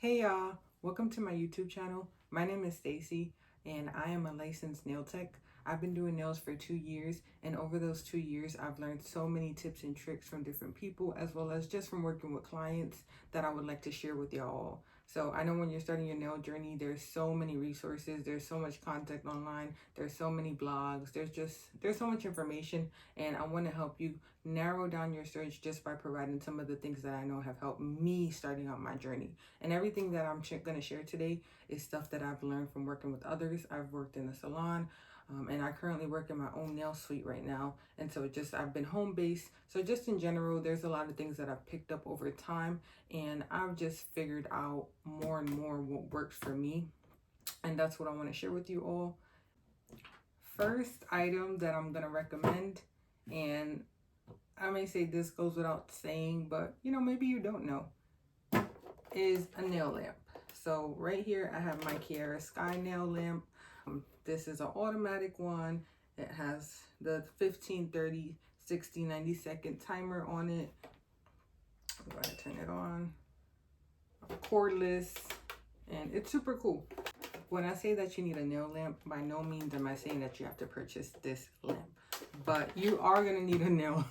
Hey y'all, welcome to my YouTube channel. My name is Stacy and I am a licensed nail tech. I've been doing nails for 2 years, and over those 2 years I've learned so many tips and tricks from different people as well as just from working with clients that I would like to share with y'all. So I know when you're starting your nail journey, there's so many resources, there's so much content online, there's so many blogs, there's so much information, and I want to help you narrow down your search just by providing some of the things that I know have helped me starting out my journey. And everything that I'm going to share today is stuff that I've learned from working with others. I've worked in a salon, and I currently work in my own nail suite right now. And so I've been home based. So just in general, there's a lot of things that I've picked up over time, and I've just figured out more and more what works for me. And that's what I want to share with you all. First item that I'm going to recommend, and I may say this goes without saying, but maybe you don't know, is a nail lamp. So right here I have my Kiara Sky nail lamp. This is an automatic one. It has the 15, 30, 60, 90 second timer on it. I'm going to turn it on. Cordless, and it's super cool. When I say that you need a nail lamp, by no means am I saying that you have to purchase this lamp, but you are going to need a nail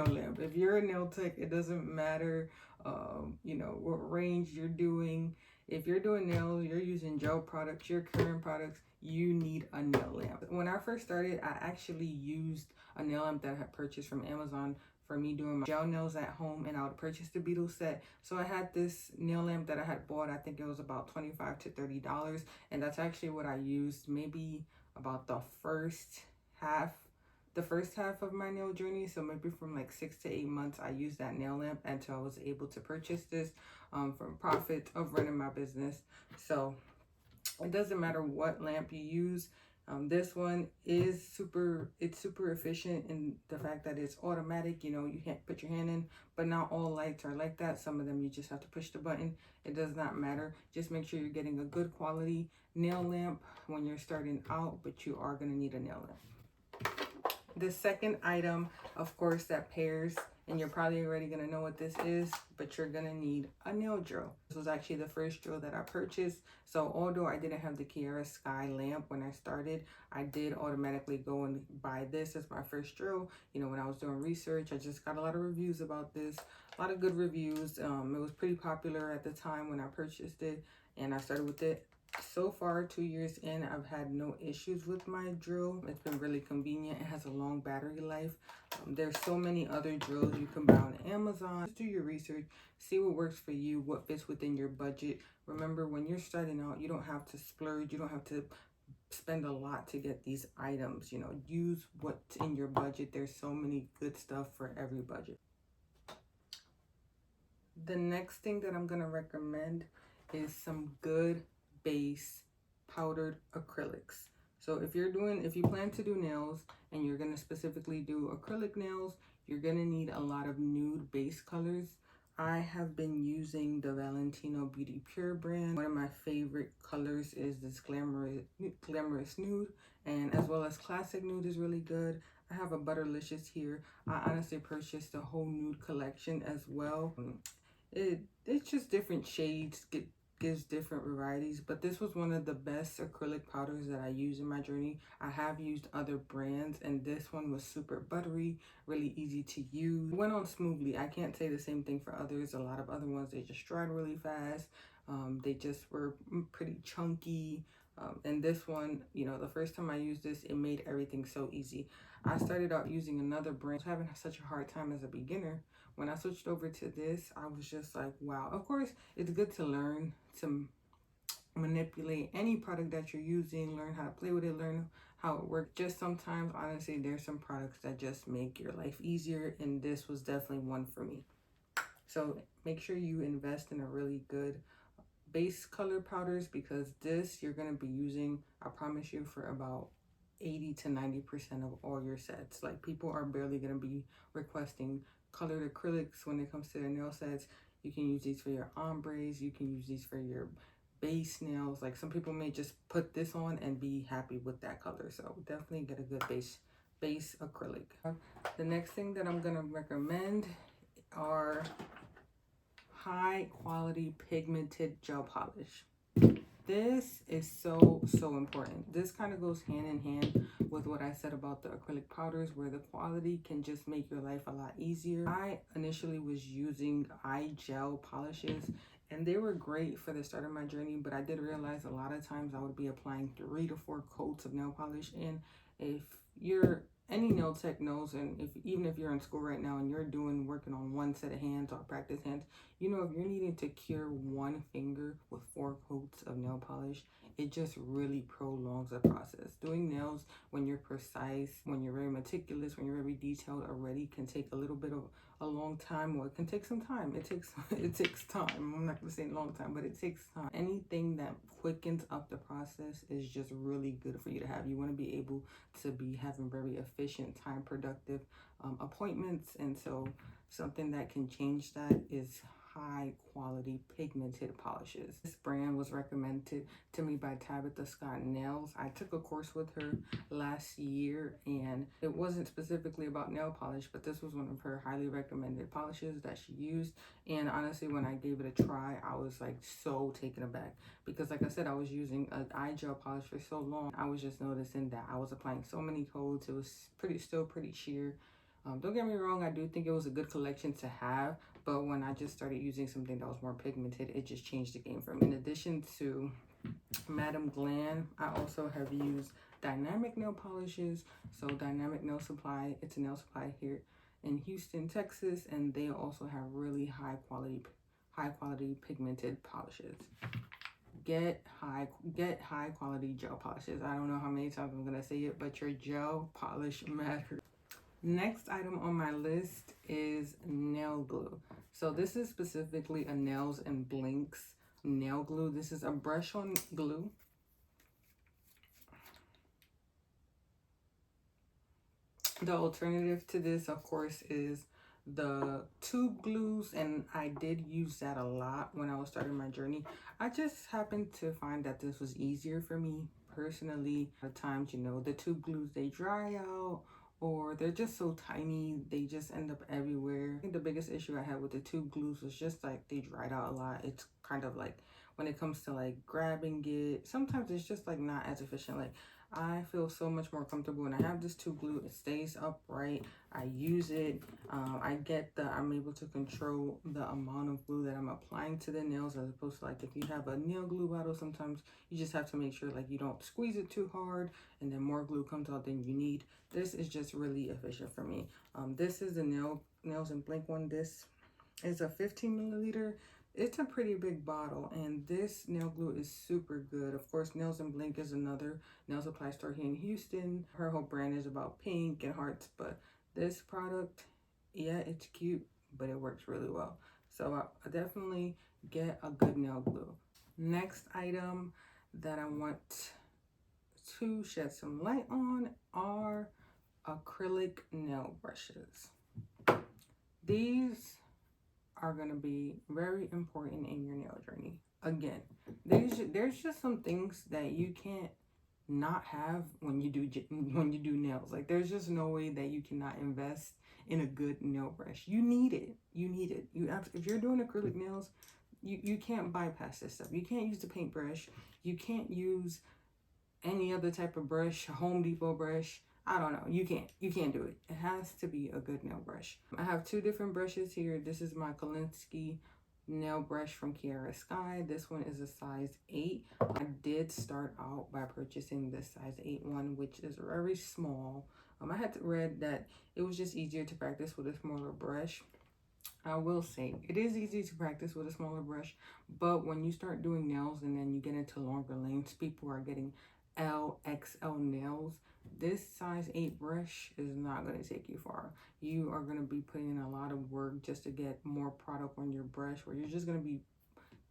lamp. If you're a nail tech, it doesn't matter what range you're doing. If you're doing nails, you're using gel products, your current products, you need a nail lamp. When I first started, I actually used a nail lamp that I had purchased from Amazon for me doing my gel nails at home, and I would purchase the Beetle set. So I had this nail lamp that I had bought. I think it was about $25 to $30, and that's actually what I used maybe about the first half of my nail journey. So maybe from like 6 to 8 months I used that nail lamp until I was able to purchase this from profit of running my business. So it doesn't matter what lamp you use. This one is super efficient in the fact that it's automatic. You can't put your hand in, but not all lights are like that. Some of them you just have to push the button. It does not matter. Just make sure you're getting a good quality nail lamp when you're starting out, but you are going to need a nail lamp. The second item, of course, that pairs, and you're probably already going to know what this is, but you're going to need a nail drill. This was actually the first drill that I purchased. So although I didn't have the Kiara Sky lamp when I started, I did automatically go and buy this as my first drill. When I was doing research, I just got a lot of reviews about this, a lot of good reviews. It was pretty popular at the time when I purchased it, and I started with it. So far, 2 years in, I've had no issues with my drill. It's been really convenient. It has a long battery life. There's so many other drills you can buy on Amazon. Just do your research, see what works for you, what fits within your budget. Remember, when you're starting out, you don't have to splurge. You don't have to spend a lot to get these items. Use what's in your budget. There's so many good stuff for every budget. The next thing that I'm going to recommend is some good base powdered acrylics. So if you plan to do nails and you're going to specifically do acrylic nails, you're going to need a lot of nude base colors. I have been using the Valentino Beauty Pure brand. One of my favorite colors is this glamorous nude, and as well as classic nude is really good. I have a Butterlicious here. I honestly purchased the whole nude collection as well. It's just different shades, gives different varieties, but this was one of the best acrylic powders that I use in my journey. I have used other brands, and this one was super buttery, really easy to use. It went on smoothly. I can't say the same thing for others. A lot of other ones, they just dried really fast. They just were pretty chunky. And this one, the first time I used this, it made everything so easy. I started out using another brand. I was having such a hard time as a beginner. When I switched over to this, I was just like, wow. Of course, it's good to learn to manipulate any product that you're using, learn how to play with it, learn how it works. Just sometimes, honestly, there's some products that just make your life easier, and this was definitely one for me. So make sure you invest in a really good base color powders, because this you're going to be using, I promise you, for about 80 to 90% of all your sets. Like, people are barely going to be requesting colored acrylics when it comes to their nail sets. You can use these for your ombres, you can use these for your base nails. Like, some people may just put this on and be happy with that color. So definitely get a good base acrylic. The next thing that I'm going to recommend are high quality pigmented gel polish. This is so important. This kind of goes hand in hand with what I said about the acrylic powders, where the quality can just make your life a lot easier. I initially was using eye gel polishes and they were great for the start of my journey, but I did realize a lot of times I would be applying 3 to 4 coats of nail polish. And if you're any nail tech knows, and if even if you're in school right now and you're working on one set of hands or practice hands, you know, if you're needing to cure one finger with 4 coats of nail polish, it just really prolongs the process. Doing nails when you're precise, when you're very meticulous, when you're very detailed already can take a little bit of a long time, or it can take some time. It takes time. I'm not gonna say a long time, but it takes time. Anything that quickens up the process is just really good for you to have. You want to be able to be having very efficient, time productive appointments, and so something that can change that is high quality pigmented polishes. This brand was recommended to me by Tabitha Scott Nails. I took a course with her last year and it wasn't specifically about nail polish, but this was one of her highly recommended polishes that she used. And honestly, when I gave it a try, I was like so taken aback because, like I said, I was using an eye gel polish for so long. I was just noticing that I was applying so many coats. It was still pretty sheer. Don't get me wrong, I do think it was a good collection to have, but when I just started using something that was more pigmented, it just changed the game for me. In addition to Madam Glam, I also have used Dynamic nail polishes. So Dynamic Nail Supply, it's a nail supply here in Houston, Texas, and they also have really high quality pigmented polishes. Get high quality gel polishes. I don't know how many times I'm gonna say it, but your gel polish matters. Next item on my list is nail glue. So this is specifically a Nails and Blinks nail glue. This is a brush on glue. The alternative to this, of course, is the tube glues, and I did use that a lot when I was starting my journey. I just happened to find that this was easier for me personally. At times, you know, the tube glues, they dry out, or they're just so tiny, they just end up everywhere. I think the biggest issue I had with the tube glues was just like they dried out a lot. It's kind of like when it comes to like grabbing it, sometimes it's just like not as efficient. Like I feel so much more comfortable when I have this tube glue. It stays upright. I use it. I'm able to control the amount of glue that I'm applying to the nails, as opposed to like if you have a nail glue bottle, sometimes you just have to make sure like you don't squeeze it too hard and then more glue comes out than you need. This is just really efficient for me. This is the Nails and Blink one. This is a 15 milliliter. It's a pretty big bottle, and this nail glue is super good. Of course, Nails and Blink is another nail supply store here in Houston. Her whole brand is about pink and hearts, but this product, yeah, it's cute, but it works really well. So I definitely get a good nail glue. Next item that I want to shed some light on are acrylic nail brushes. These are going to be very important in your nail journey. Again, there's just some things that you can't not have when you do nails. Like there's just no way that you cannot invest in a good nail brush. You need it. If you're doing acrylic nails, you can't bypass this stuff. You can't use the paintbrush. You can't use any other type of brush, Home Depot brush. I don't know. You can't do it. It has to be a good nail brush. I have 2 different brushes here. This is my Kolinsky nail brush from Kiara Sky. This one is a size 8. I did start out by purchasing this size 8 one, which is very small. I had read that it was just easier to practice with a smaller brush. I will say it is easy to practice with a smaller brush, but when you start doing nails and then you get into longer lengths, people are getting XL nails. This size 8 brush is not going to take you far. You are going to be putting in a lot of work just to get more product on your brush, where you're just going to be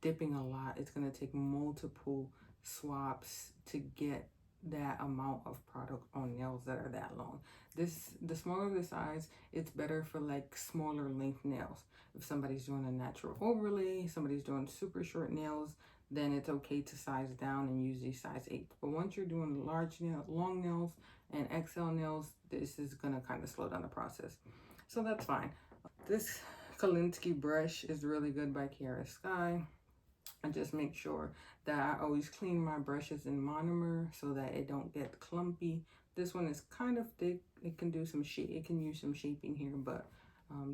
dipping a lot. It's going to take multiple swaps to get that amount of product on nails that are that long. The smaller the size, it's better for like smaller length nails. If somebody's doing a natural overlay, somebody's doing super short nails, then it's okay to size down and use these size 8. But once you're doing large nails, long nails, and XL nails, this is gonna kind of slow down the process. So that's fine. This Kolinsky brush is really good by Kiara Sky. I just make sure that I always clean my brushes in monomer so that it don't get clumpy. This one is kind of thick. It can do some shape. It can use some shaping here, but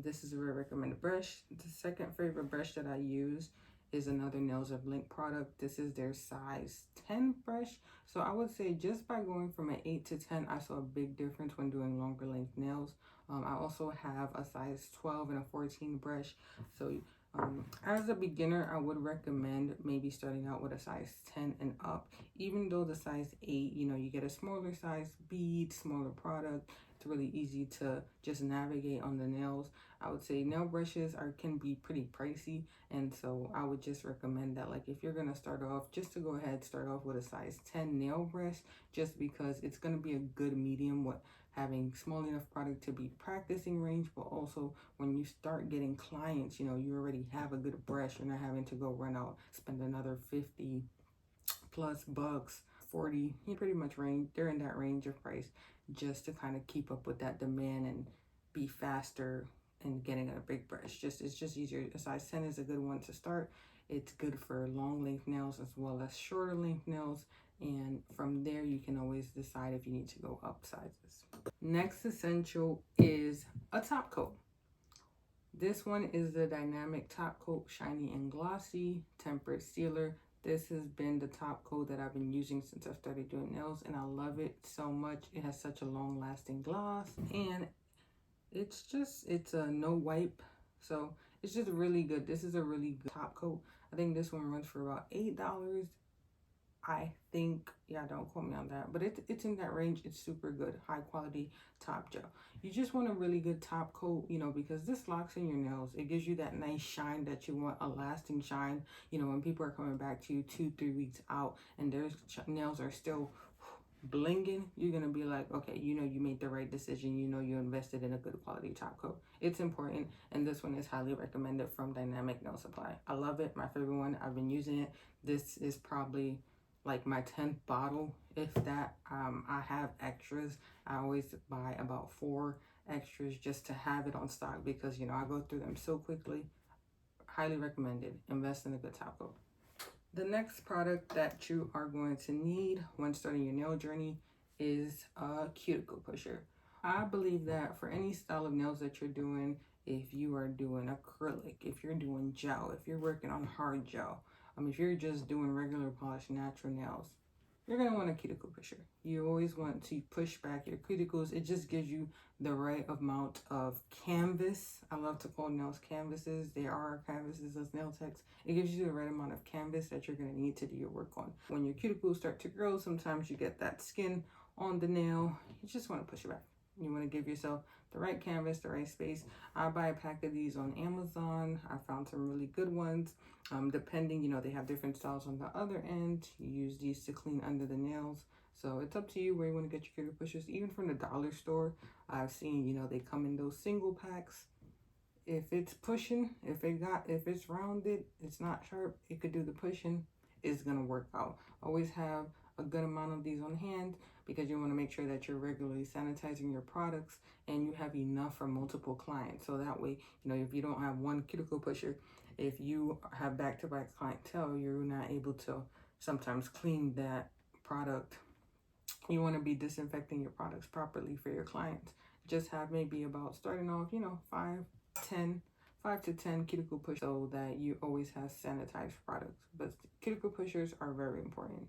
this is a very recommended brush. The second favorite brush that I use is another Nails of Link product. This is their size 10 brush. So I would say just by going from an 8 to 10, I saw a big difference when doing longer length nails. I also have a size 12 and a 14 brush. So as a beginner, I would recommend maybe starting out with a size 10 and up. Even though the size 8, you know, you get a smaller size bead, smaller product. It's really easy to just navigate on the nails. I would say nail brushes can be pretty pricey, and so I would just recommend that, like, if you're gonna start off, just to go ahead start off with a size 10 nail brush, just because it's gonna be a good medium with having small enough product to be practicing range, but also when you start getting clients, you know, you already have a good brush. You're not having to go run out, spend another 50 plus bucks, 40, you pretty much range, they're in that range of price, just to kind of keep up with that demand and be faster and getting a big brush. It's just easier. A size 10 is a good one to start. It's good for long length nails as well as shorter length nails, and from there you can always decide if you need to go up sizes. Next essential is a top coat. This one is the Dynamic Top Coat Shiny and Glossy Tempered Sealer. This has been the top coat that I've been using since I started doing nails, and I love it so much. It has such a long lasting gloss, and it's a no wipe, so it's just really good. This is a really good top coat. I think this one runs for about $8. I think, yeah, don't quote me on that, but it's in that range. It's super good, high quality top gel. You just want a really good top coat, you know, because this locks in your nails. It gives you that nice shine that you want, a lasting shine. You know, when people are coming back to you 2-3 weeks out and their nails are still blinging, you're gonna be like, okay, you know, you made the right decision. You know, you invested in a good quality top coat. It's important, and this one is highly recommended from Dynamic Nail Supply. I love it. My favorite one. I've been using it. This is probably like my 10th bottle, if that. I have extras. I always buy about 4 extras just to have it on stock, because, you know, I go through them so quickly. Highly recommended. Invest in a good top coat. The next product that you are going to need when starting your nail journey is a cuticle pusher. I believe that for any style of nails that you're doing, if you are doing acrylic, if you're doing gel, if you're working on hard gel, if you're just doing regular polished natural nails, you're going to want a cuticle pusher. You always want to push back your cuticles. It just gives you the right amount of canvas. I love to call nails canvases. They are canvases as nail techs. It gives you the right amount of canvas that you're going to need to do your work on. When your cuticles start to grow, sometimes you get that skin on the nail. You just want to push it back. You want to give yourself the right canvas, the right space. I buy a pack of these on Amazon. I found some really good ones. Depending, you know, they have different styles on the other end. You use these to clean under the nails. So it's up to you where you want to get your cuticle pushers. Even from the dollar store, I've seen, you know, they come in those single packs. If it's pushing, if it's rounded, it's not sharp, it could do the pushing, it's gonna work out. Always have a good amount of these on hand, because you want to make sure that you're regularly sanitizing your products and you have enough for multiple clients. So that way, you know, if you don't have one cuticle pusher, if you have back-to-back clientele, you're not able to sometimes clean that product. You want to be disinfecting your products properly for your clients. Just have maybe about, starting off, you know, 5 to 10 cuticle pushers, so that you always have sanitized products. But cuticle pushers are very important.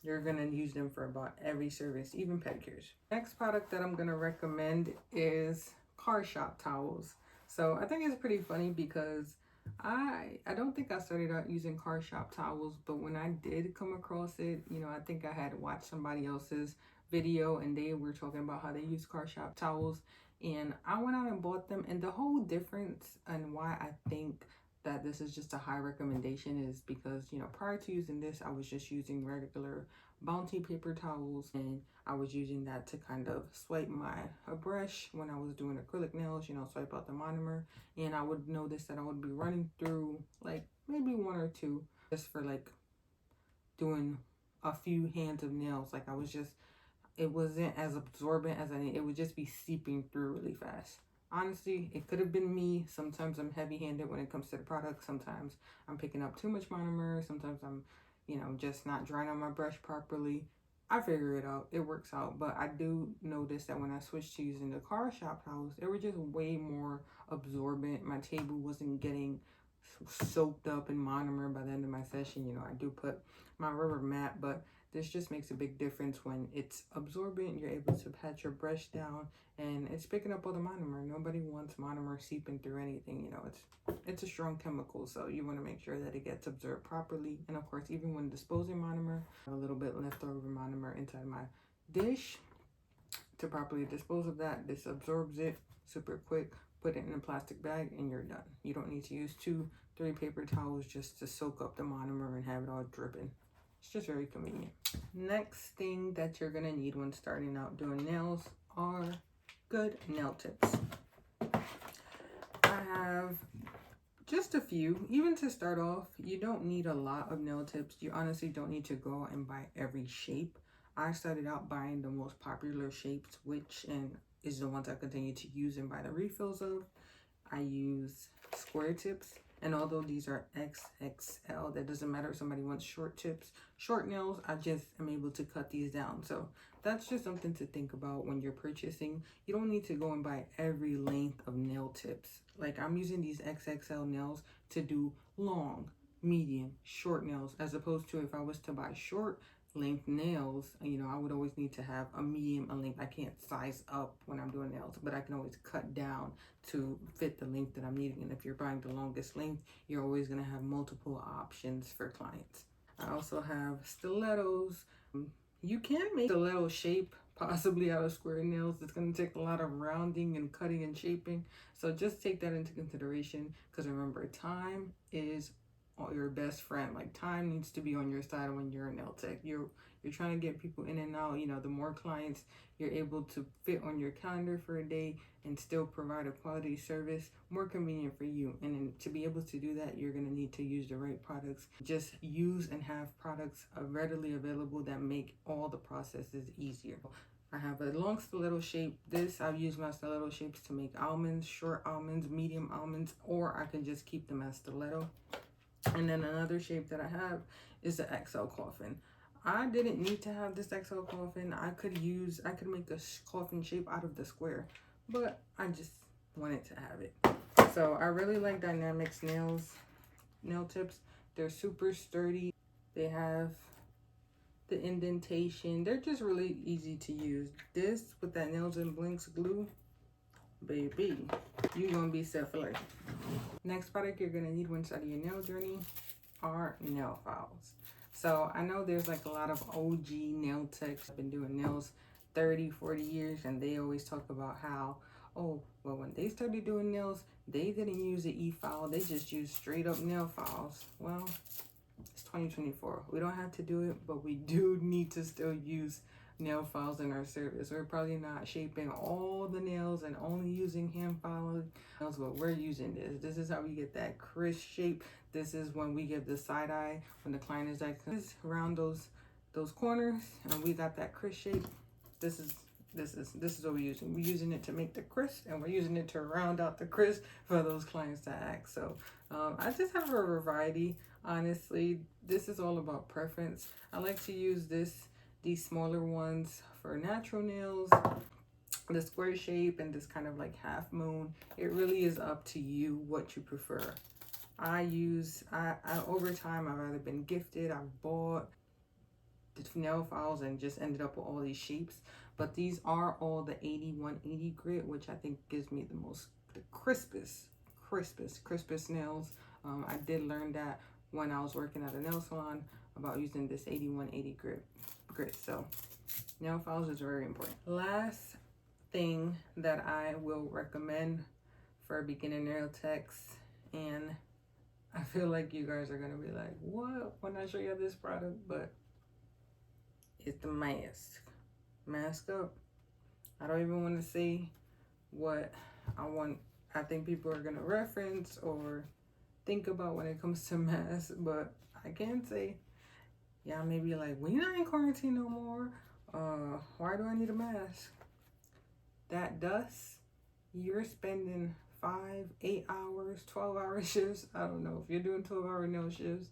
You're going to use them for about every service, even pedicures. Next product that I'm going to recommend is car shop towels. So I think it's pretty funny, because I don't think I started out using car shop towels, but when I did come across it, you know, I think I had watched somebody else's video and they were talking about how they use car shop towels, and I went out and bought them. And the whole difference and why I think that this is just a high recommendation is because, you know, prior to using this, I was just using regular Bounty paper towels, and I was using that to kind of swipe a brush when I was doing acrylic nails, you know, swipe out the monomer. And I would notice that I would be running through like maybe 1 or 2 just for like doing a few hands of nails. Like it wasn't as absorbent as it would just be seeping through really fast. Honestly, it could have been me. Sometimes I'm heavy-handed when it comes to the product. Sometimes I'm picking up too much monomer. Sometimes I'm, just not drying on my brush properly. I figure it out. It works out. But I do notice that when I switched to using the car shop towels, they were just way more absorbent. My table wasn't getting soaked up in monomer by the end of my session. I do put my rubber mat, but this just makes a big difference when it's absorbent. You're able to pat your brush down and it's picking up all the monomer. Nobody wants monomer seeping through anything. It's a strong chemical, so you want to make sure that it gets absorbed properly. And of course, even when disposing monomer, I have a little bit leftover monomer inside my dish. To properly dispose of that, this absorbs it super quick. Put it in a plastic bag and you're done. You don't need to use 2-3 paper towels just to soak up the monomer and have it all dripping. It's just very convenient. Next thing that you're gonna need when starting out doing nails are good nail tips. I have just a few. Even to start off, you don't need a lot of nail tips. You honestly don't need to go and buy every shape. I started out buying the most popular shapes, which is the ones I continue to use and buy the refills of. I use square tips, and although these are XXL, that doesn't matter if somebody wants short tips, short nails, I just am able to cut these down. So that's just something to think about when you're purchasing. You don't need to go and buy every length of nail tips. Like, I'm using these XXL nails to do long, medium, short nails, as opposed to if I was to buy short length nails, I would always need to have a medium a length. I can't size up when I'm doing nails, but I can always cut down to fit the length that I'm needing. And if you're buying the longest length, you're always going to have multiple options for clients. I also have stilettos. You can make stiletto shape possibly out of square nails. It's going to take a lot of rounding and cutting and shaping. So just take that into consideration, because remember, time is your best friend. Like, time needs to be on your side when you're a nail tech. You're trying to get people in and out. The more clients you're able to fit on your calendar for a day and still provide a quality service, more convenient for you. And then to be able to do that, you're going to need to use the right products. Just use and have products readily available that make all the processes easier. I have a long stiletto shape. I've used my stiletto shapes to make almonds, short almonds, medium almonds, or I can just keep them as stiletto. And then another shape that I have is the XL coffin. I didn't need to have this XL coffin. I could make a coffin shape out of the square, but I just wanted to have it. So I really like Dynamics nail tips. They're super sturdy. They have the indentation. They're just really easy to use. This with that Nails and Blinks glue, baby, you're gonna be set for life. Next product you're gonna need when starting your nail journey are nail files. So I know there's like a lot of OG nail techs have been doing nails 30-40 years, and they always talk about how, oh, well, when they started doing nails, they didn't use an e-file, they just used straight up nail files. Well, it's 2024. We don't have to do it, but we do need to still use nail files in our service. We're probably not shaping all the nails and only using hand filed nails, but we're using this. This is how we get that crisp shape. This is when we give the side eye, when the client is like around those corners, and we got that crisp shape. This is what we're using. We're using it to make the crisp, and we're using it to round out the crisp for those clients to act. So I just have a variety. Honestly, this is all about preference. I like to use these smaller ones for natural nails, the square shape, and this kind of like half moon. It really is up to you what you prefer. I over time, I've either been gifted, I've bought the nail files and just ended up with all these shapes. But these are all the 8180 grit, which I think gives me the crispest nails. I did learn that when I was working at a nail salon about using this 8180 grit. So nail files is very important. Last thing that I will recommend for beginner nail techs, and I feel like you guys are gonna be like, what, when I show you this product, but it's the mask. Mask up. I don't even want to say what I think people are gonna reference or think about when it comes to masks, but I can say, yeah, maybe like, we not in quarantine no more. Why do I need a mask? That dust you're spending 5, 8 hours, 12-hour shifts. I don't know if you're doing 12-hour nail shifts.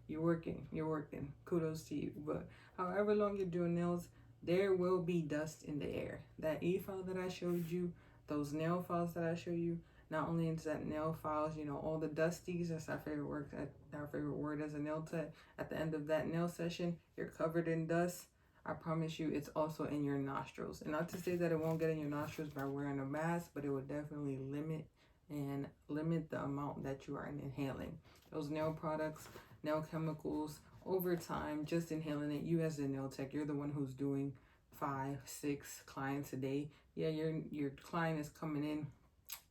You're working. Kudos to you. But however long you're doing nails, there will be dust in the air. That e-file that I showed you, those nail files that I show you, not only is that nail files, all the dusties, that's our favorite word as a nail tech. At the end of that nail session, you're covered in dust. I promise you, it's also in your nostrils. And not to say that it won't get in your nostrils by wearing a mask, but it will definitely limit the amount that you are inhaling. Those nail products, nail chemicals, over time, just inhaling it, you as a nail tech, you're the one who's doing 5, 6 clients a day. Yeah, your client is coming in,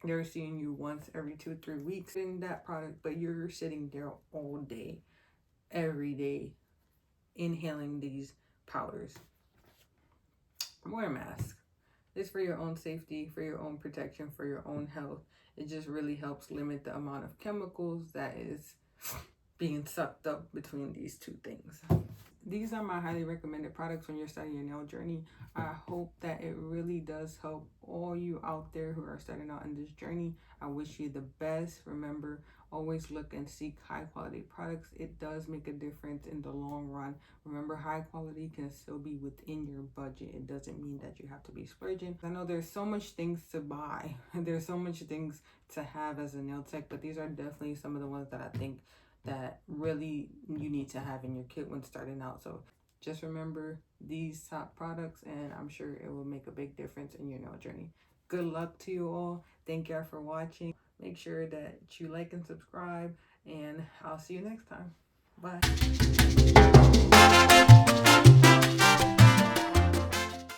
they're seeing you once every 2-3 weeks in that product, but you're sitting there all day, every day, inhaling these powders. Wear a mask. It's for your own safety, for your own protection, for your own health. It just really helps limit the amount of chemicals that is being sucked up between these two things. These are my highly recommended products when you're starting your nail journey. I hope that it really does help all you out there who are starting out in this journey. I wish you the best. Remember, always look and seek high quality products. It does make a difference in the long run. Remember, high quality can still be within your budget. It doesn't mean that you have to be splurging. I know there's so much things to buy. There's so much things to have as a nail tech, but these are definitely some of the ones that I think that really you need to have in your kit when starting out. So just remember these top products, and I'm sure it will make a big difference in your nail journey. Good luck to you all. Thank y'all for watching. Make sure that you like and subscribe, and I'll see you next time. Bye.